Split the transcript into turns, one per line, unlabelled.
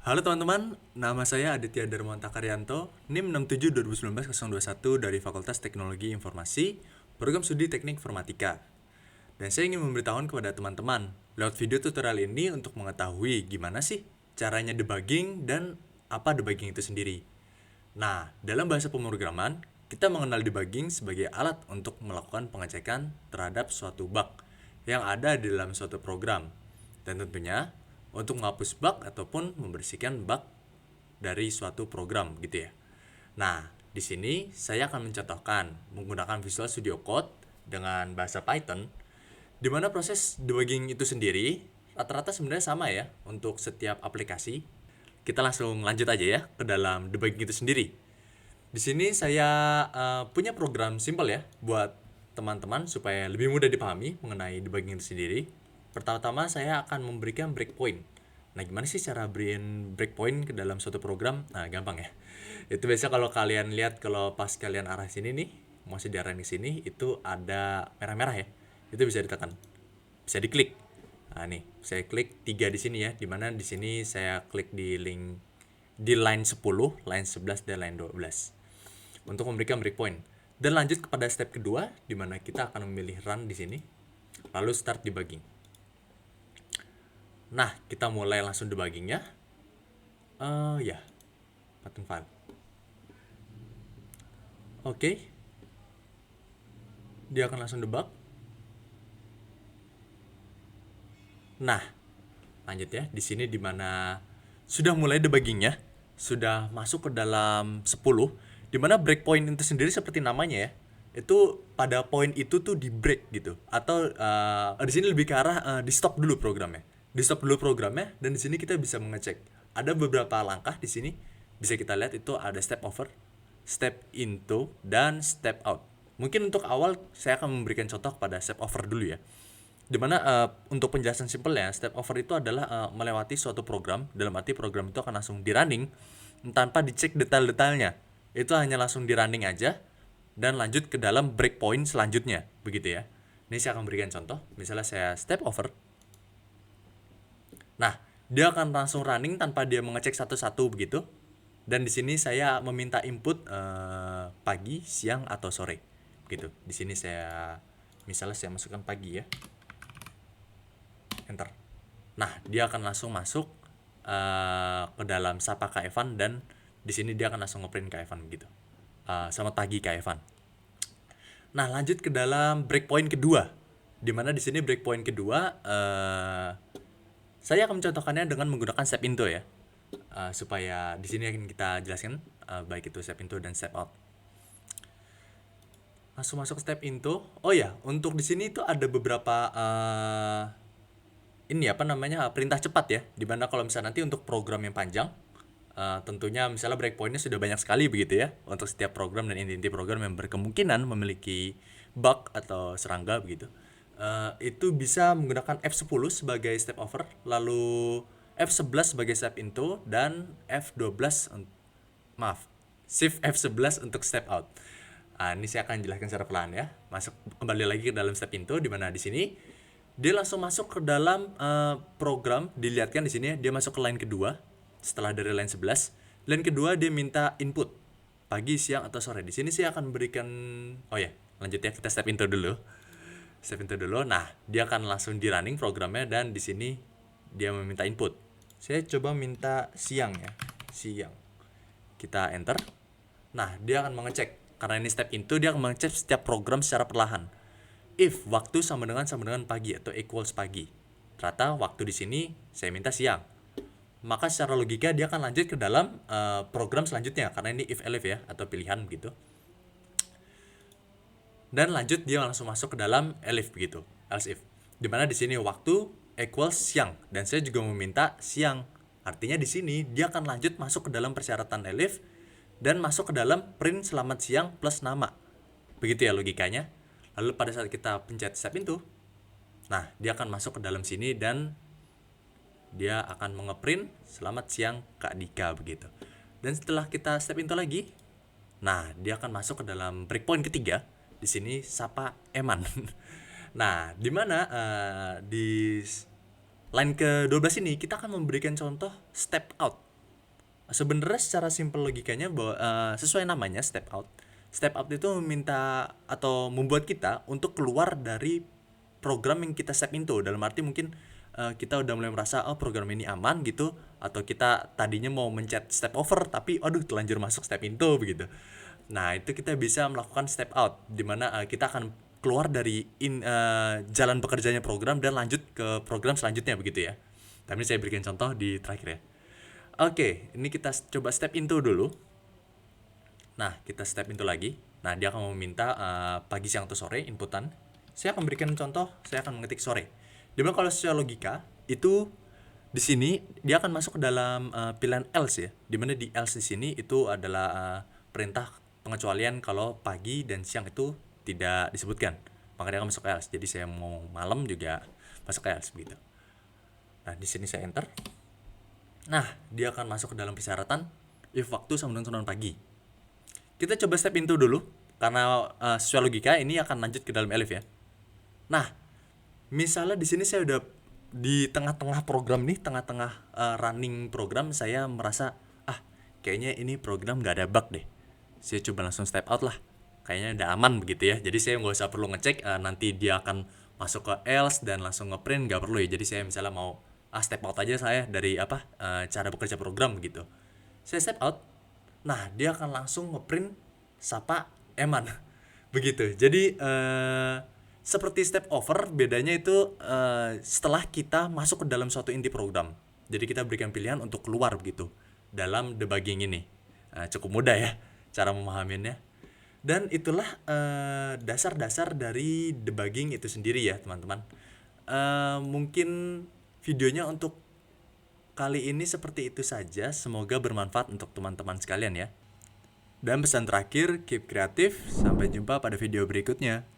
Halo teman-teman, nama saya Aditya Darmawanta Karyanto, NIM 67 2019 dari Fakultas Teknologi Informasi, Program Studi Teknik Informatika. Dan saya ingin memberitahukan kepada teman-teman lewat video tutorial ini untuk mengetahui gimana sih caranya debugging dan apa debugging itu sendiri. Nah, dalam bahasa pemrograman, kita mengenal debugging sebagai alat untuk melakukan pengecekan terhadap suatu bug yang ada di dalam suatu program. Dan tentunya untuk menghapus bug ataupun membersihkan bug dari suatu program gitu ya. Nah, di sini saya akan mencontohkan menggunakan Visual Studio Code dengan bahasa Python, di mana proses debugging itu sendiri rata-rata sebenarnya sama ya untuk setiap aplikasi. Kita langsung lanjut aja ya ke dalam debugging itu sendiri. Di sini saya punya program simple ya buat teman-teman supaya lebih mudah dipahami mengenai debugging itu sendiri. Pertama-tama saya akan memberikan breakpoint. Nah, gimana sih cara beriin breakpoint ke dalam suatu program? Nah, gampang ya. Itu biasa kalau kalian lihat kalau pas kalian arah sini nih, masih diarahin ke sini, itu ada merah-merah ya. Itu bisa ditekan. Bisa diklik. Nah, nih, saya klik 3 di sini ya, dimana di sini saya klik di link di line 10, line 11 dan line 12 untuk memberikan breakpoint. Dan lanjut kepada step kedua di mana kita akan memilih run di sini, lalu start debugging. Nah, kita mulai langsung debuggingnya. Ya, pattern file. Oke, dia akan langsung debug. Nah, lanjut ya. Di sini di mana sudah mulai debuggingnya, sudah masuk ke dalam 10, di mana breakpoint itu sendiri seperti namanya ya. Itu pada poin itu tuh di break gitu. Atau di sini lebih ke arah di stop dulu programnya. Di stop dulu programnya dan di sini kita bisa mengecek. Ada beberapa langkah di sini bisa kita lihat itu ada step over, step into dan step out. Mungkin untuk awal saya akan memberikan contoh pada step over dulu ya. Dimana untuk penjelasan simpelnya, step over itu adalah melewati suatu program, dalam arti program itu akan langsung di running tanpa dicek detail-detailnya. Itu hanya langsung di running aja dan lanjut ke dalam breakpoint selanjutnya, begitu ya. Ini saya akan berikan contoh, misalnya saya step over. Nah, dia akan langsung running tanpa dia mengecek satu-satu begitu. Dan di sini saya meminta input pagi, siang atau sore. Begitu. Di sini saya misalnya saya masukkan pagi ya. Enter. Nah, dia akan langsung masuk ke dalam sapa Kak Evan dan di sini dia akan langsung ngeprint Kak Evan begitu. Selamat pagi Kak Evan. Nah, lanjut ke dalam breakpoint kedua. Di mana di sini breakpoint kedua saya akan mencontohkannya dengan menggunakan step into ya. Supaya di sini akan kita jelaskan baik itu step into dan step out. Langsung masuk step into. Oh ya, untuk di sini itu ada beberapa ini apa namanya perintah cepat ya, dimana kalau misalnya nanti untuk program yang panjang tentunya misalnya breakpointnya sudah banyak sekali begitu ya untuk setiap program dan inti-inti program yang berkemungkinan memiliki bug atau serangga begitu, itu bisa menggunakan F10 sebagai step over, lalu F11 sebagai step into dan F12 maaf shift F11 untuk step out. Ini saya akan jelaskan secara pelan ya. Masuk kembali lagi ke dalam step into di mana di sini dia langsung masuk ke dalam program. Dilihatkan di sini dia masuk ke line kedua setelah dari line 11. Line kedua dia minta input pagi, siang atau sore. Di sini saya akan berikan lanjut ya, kita step into dulu. Step into dulu. Nah, dia akan langsung di running programnya dan di sini dia meminta input. Saya coba minta siang ya. Siang. Kita enter. Nah, dia akan mengecek. Karena ini step into, dia akan mengecek setiap program secara perlahan. If waktu sama dengan pagi atau equals pagi. Ternyata waktu di sini saya minta siang. Maka secara logika dia akan lanjut ke dalam program selanjutnya karena ini if elif ya atau pilihan begitu. Dan lanjut dia langsung masuk ke dalam elif begitu, else if. Dimana di sini waktu equals siang dan saya juga meminta siang. Artinya di sini dia akan lanjut masuk ke dalam persyaratan elif dan masuk ke dalam print selamat siang plus nama. Begitu ya logikanya. Lalu pada saat kita pencet step into, nah dia akan masuk ke dalam sini dan dia akan mengeprint selamat siang Kak Dika begitu. Dan setelah kita step into lagi, nah dia akan masuk ke dalam breakpoint ketiga. Di sini sapa Eman. Nah, di mana di line ke-12 ini kita akan memberikan contoh step out. Sebenarnya secara simpel logikanya bahwa sesuai namanya step out. Step out itu meminta atau membuat kita untuk keluar dari program yang kita step into. Dalam arti mungkin kita udah mulai merasa oh program ini aman gitu, atau kita tadinya mau mencet step over tapi aduh telanjur masuk step into begitu. Nah, itu kita bisa melakukan step out di mana kita akan keluar dari jalan bekerjanya program dan lanjut ke program selanjutnya begitu ya. Tapi saya berikan contoh di terakhir ya. Oke, ini kita coba step into dulu. Nah, kita step into lagi. Nah, dia akan meminta pagi, siang, atau sore inputan. Saya akan berikan contoh, saya akan mengetik sore. Dimana kalau secara logika, itu di sini dia akan masuk ke dalam pilihan else ya. Dimana di else di sini itu adalah perintah pengecualian kalau pagi dan siang itu tidak disebutkan. Maka dia akan masuk ke else. Jadi saya mau malam juga masuk ke else begitu. Nah, di sini saya enter. Nah, dia akan masuk ke dalam persyaratan if waktu sama dengan pagi. Kita coba step into dulu karena sesuai logika ini akan lanjut ke dalam elif ya. Nah, misalnya di sini saya udah di tengah-tengah program nih, tengah-tengah running program, saya merasa kayaknya ini program nggak ada bug deh. Saya coba langsung step out lah. Kayaknya udah aman begitu ya. Jadi saya nggak usah perlu ngecek nanti dia akan masuk ke else dan langsung ngeprint, nggak perlu ya. Jadi saya misalnya mau step out aja saya dari cara bekerja program gitu. Saya step out. Nah, dia akan langsung ngeprint Sapa Eman. Begitu. Jadi seperti step over, bedanya itu setelah kita masuk ke dalam suatu inti program. Jadi kita berikan pilihan untuk keluar begitu dalam debugging ini. Cukup mudah ya cara memahaminya. Dan itulah dasar-dasar dari debugging itu sendiri ya teman-teman. Mungkin videonya untuk kali ini seperti itu saja. Semoga bermanfaat untuk teman-teman sekalian ya. Dan pesan terakhir, keep kreatif. Sampai jumpa pada video berikutnya.